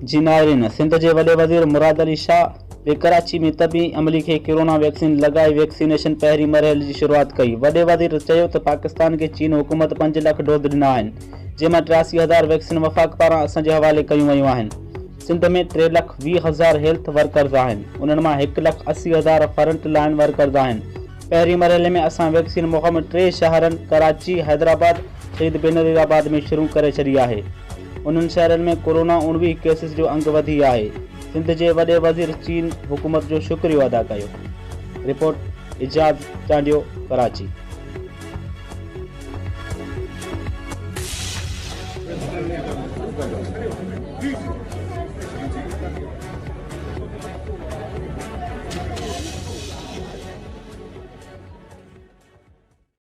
जी नाज़रीन, सिंध के वॾे वज़ीर मुराद अली शाह वे कराची में तबी अमली के कोरोना वैक्सीन लगाए वैक्सीनेशन पहरी मरहले की शुरुआत कई। वॾे वज़ीर चयो त पाकिस्तान के चीन हुकूमत 5 लाख डोज ॾिना आहिनि, जंहिंमां 83,000 वैक्सीन वफ़ाक़ पारां असांजे हवाले कयूं वयूं आहिनि। सिंध में 3,20,000 हेल्थ वर्कर्स आहिनि, उन्हनि मां 1,80,000 फ्रंट लाइन वर्कर्स आहिनि। पहरी मरहले में असां वैक्सीन मुहिम 3 शहरनि कराची, हैदराबाद, शहीद बेनज़ीराबाद में शुरू करे छॾी आहे। उन्हनि शहरनि में कोरोना 19 केसिस जो अंग वधी आहे। सिंध जे वॾे वज़ीर चीन हुकूमत जो शुक्रियो अदा कयो। रिपोर्ट इजाज़ चांडियो, कराची।